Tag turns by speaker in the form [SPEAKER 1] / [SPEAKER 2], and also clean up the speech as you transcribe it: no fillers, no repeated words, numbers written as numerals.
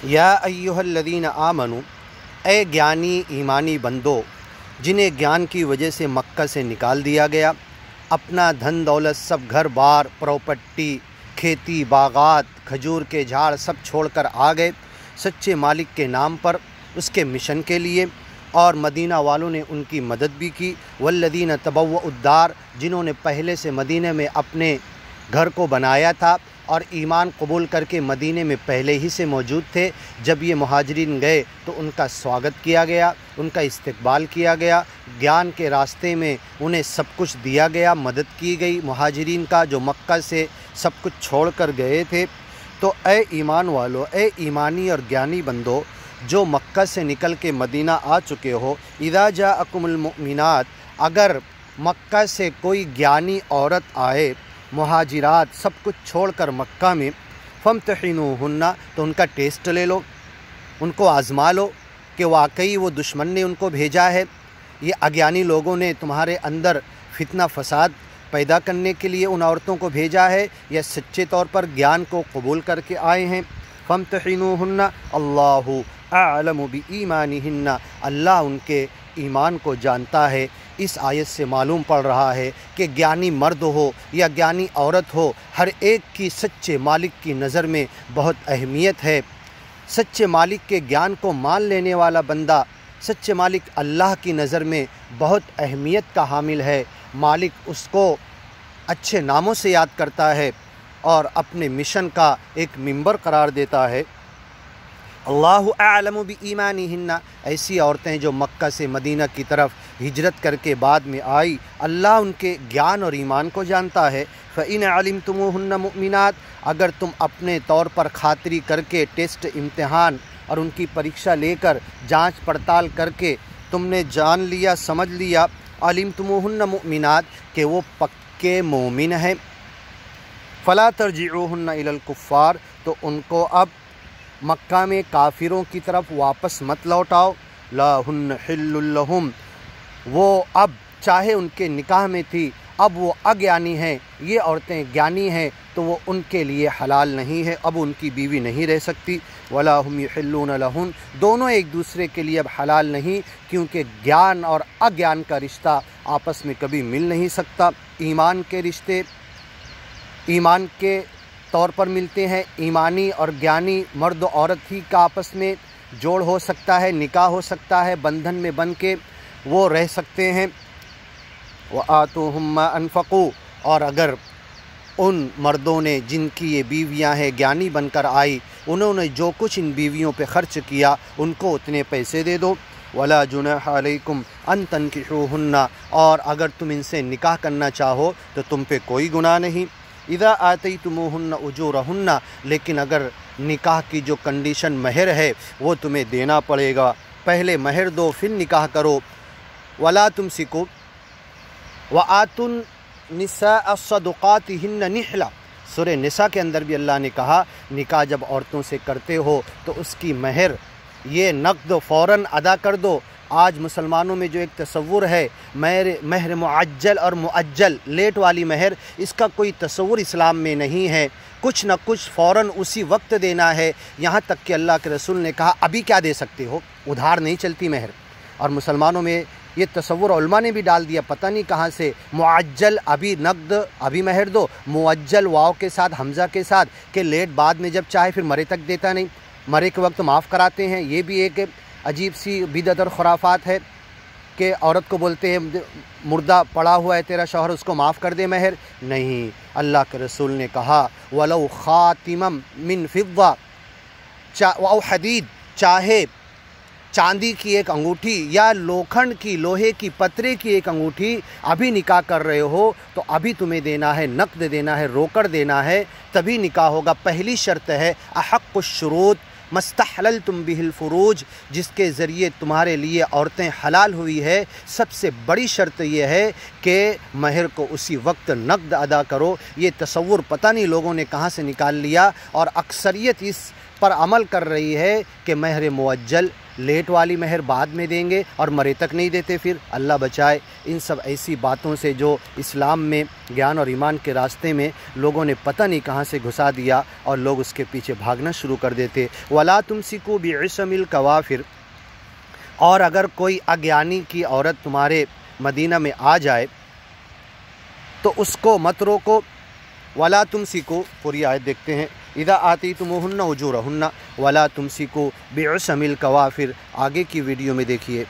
[SPEAKER 1] یا ایھا الذین آمنو، اے گیانی ایمانی بندو جنہیں گیان کی وجہ سے مکہ سے نکال دیا گیا، اپنا دھن دولت سب گھر بار پراپرٹی کھیتی باغات کھجور کے جھاڑ سب چھوڑ کر آ گئے سچے مالک کے نام پر، اس کے مشن کے لیے، اور مدینہ والوں نے ان کی مدد بھی کی۔ والذین تبوؤا الدار، جنہوں نے پہلے سے مدینہ میں اپنے گھر کو بنایا تھا اور ایمان قبول کر کے مدینہ میں پہلے ہی سے موجود تھے، جب یہ مہاجرین گئے تو ان کا سواگت کیا گیا، ان کا استقبال کیا گیا، گیان کے راستے میں انہیں سب کچھ دیا گیا، مدد کی گئی مہاجرین کا جو مکہ سے سب کچھ چھوڑ کر گئے تھے۔ تو اے ایمان والو، اے ایمانی اور گیانی بندو جو مکہ سے نکل کے مدینہ آ چکے ہو، اذا جاءکم المؤمنات، اگر مکہ سے کوئی گیانی عورت آئے مہاجرات سب کچھ چھوڑ کر مکہ میں، فامتحنوہن، تو ان کا ٹیسٹ لے لو، ان کو آزما لو کہ واقعی وہ دشمن نے ان کو بھیجا ہے، یہ اگیانی لوگوں نے تمہارے اندر فتنہ فساد پیدا کرنے کے لیے ان عورتوں کو بھیجا ہے، یا سچے طور پر گیان کو قبول کر کے آئے ہیں۔ فامتحنوہن اللہ اعلم بایمانہن، اللہ ان کے ایمان کو جانتا ہے۔ اس آیت سے معلوم پڑ رہا ہے کہ گیانی مرد ہو یا گیانی عورت ہو، ہر ایک کی سچے مالک کی نظر میں بہت اہمیت ہے۔ سچے مالک کے گیان کو مان لینے والا بندہ سچے مالک اللہ کی نظر میں بہت اہمیت کا حامل ہے، مالک اس کو اچھے ناموں سے یاد کرتا ہے اور اپنے مشن کا ایک ممبر قرار دیتا ہے۔ اللہ اعلم بایمانہن، ایسی عورتیں جو مکہ سے مدینہ کی طرف ہجرت کر کے بعد میں آئی، اللہ ان کے گیان اور ایمان کو جانتا ہے۔ فإن علمتموہن مؤمنات، اگر تم اپنے طور پر خاطری کر کے ٹیسٹ امتحان اور ان کی پریکشا لے کر جانچ پڑتال کر کے تم نے جان لیا سمجھ لیا، علمتموہن مؤمنات، کہ وہ پکے مومن ہیں، فلا ترجعوہن الی الکفار، تو ان کو اب مکہ میں کافروں کی طرف واپس مت لوٹاؤ۔ لا ہن حل لہم، وہ اب چاہے ان کے نکاح میں تھی، اب وہ اگیانی ہیں، یہ عورتیں گیانی ہیں تو وہ ان کے لیے حلال نہیں ہے، اب ان کی بیوی نہیں رہ سکتی۔ ولا ہم یحلون لہن، دونوں ایک دوسرے کے لیے اب حلال نہیں، کیونکہ گیان اور اگیان کا رشتہ آپس میں کبھی مل نہیں سکتا۔ ایمان کے رشتے ایمان کے طور پر ملتے ہیں، ایمانی اور گیانی مرد و عورت ہی کا آپس میں جوڑ ہو سکتا ہے، نکاح ہو سکتا ہے، بندھن میں بن کے وہ رہ سکتے ہیں۔ وآتوہم ما انفقوا، اور اگر ان مردوں نے جن کی یہ بیویاں ہیں گیانی بن کر آئی، انہوں نے جو کچھ ان بیویوں پہ خرچ کیا ان کو اتنے پیسے دے دو۔ ولا جناح علیکم ان تنکحوہن، اور اگر تم ان سے نکاح کرنا چاہو تو تم پہ کوئی گناہ نہیں۔ اذا آتیتموہن اجورہن، لیکن اگر نکاح کی جو کنڈیشن مہر ہے وہ تمہیں دینا پڑے گا، پہلے مہر دو پھر نکاح کرو۔ ولا تمسکوا وآتوا النساء صدقاتہن نحلہ، سورہ نساء کے اندر بھی اللہ نے کہا نکاح جب عورتوں سے کرتے ہو تو اس کی مہر یہ نقد فوراً ادا کر دو۔ آج مسلمانوں میں جو ایک تصور ہے مہر معجل اور مؤجل، لیٹ والی مہر، اس کا کوئی تصور اسلام میں نہیں ہے، کچھ نہ کچھ فوراً اسی وقت دینا ہے، یہاں تک کہ اللہ کے رسول نے کہا ابھی کیا دے سکتے ہو، ادھار نہیں چلتی مہر۔ اور مسلمانوں میں یہ تصور علماء نے بھی ڈال دیا، پتہ نہیں کہاں سے، معجل ابھی نقد ابھی مہر دو، مؤجل واو کے ساتھ حمزہ کے ساتھ، کہ لیٹ بعد میں جب چاہے پھر مرے تک دیتا نہیں، مرے کے وقت معاف کراتے ہیں۔ یہ بھی ایک عجیب سی بدعت اور خرافات ہے کہ عورت کو بولتے ہیں مردہ پڑا ہوا ہے تیرا شوہر، اس کو معاف کر دے مہر، نہیں، اللہ کے رسول نے کہا وَلَوْ خَاتِمًا مِّن فِضَّةٍ أَوْ حَدِيدٍ، چاہے چاندی کی ایک انگوٹھی یا لوکھنڈ کی لوہے کی پترے کی ایک انگوٹھی، ابھی نکاح کر رہے ہو تو ابھی تمہیں دینا ہے، نقد دینا ہے، روکڑ دینا ہے، تبھی نکاح ہوگا۔ پہلی شرط ہے احق الشروط مستحللتم بہ الفروج، جس کے ذریعے تمہارے لیے عورتیں حلال ہوئی ہے، سب سے بڑی شرط یہ ہے کہ مہر کو اسی وقت نقد ادا کرو۔ یہ تصور پتہ نہیں لوگوں نے کہاں سے نکال لیا، اور اکثریت اس پر عمل کر رہی ہے کہ مہر معجل، لیٹ والی مہر بعد میں دیں گے اور مرے تک نہیں دیتے، پھر اللہ بچائے ان سب ایسی باتوں سے جو اسلام میں گیان اور ایمان کے راستے میں لوگوں نے پتہ نہیں کہاں سے گھسا دیا اور لوگ اس کے پیچھے بھاگنا شروع کر دیتے۔ وَلَا تُمْسِكُوا بِعِصَمِ الْكَوَافِرِ، اور اگر کوئی اگیانی کی عورت تمہارے مدینہ میں آ جائے تو اس کو مت روکو۔ وَلَا تُمْسِكُوا، پوری آیت دیکھتے ہیں، اِذَا آتَيْتُمُوهُنَّ أُجُورَهُنَّ وَلَا تُمْسِكُوا بِعِصَمِ الْكَوَافِرِ، آگے کی ویڈیو میں دیکھیے۔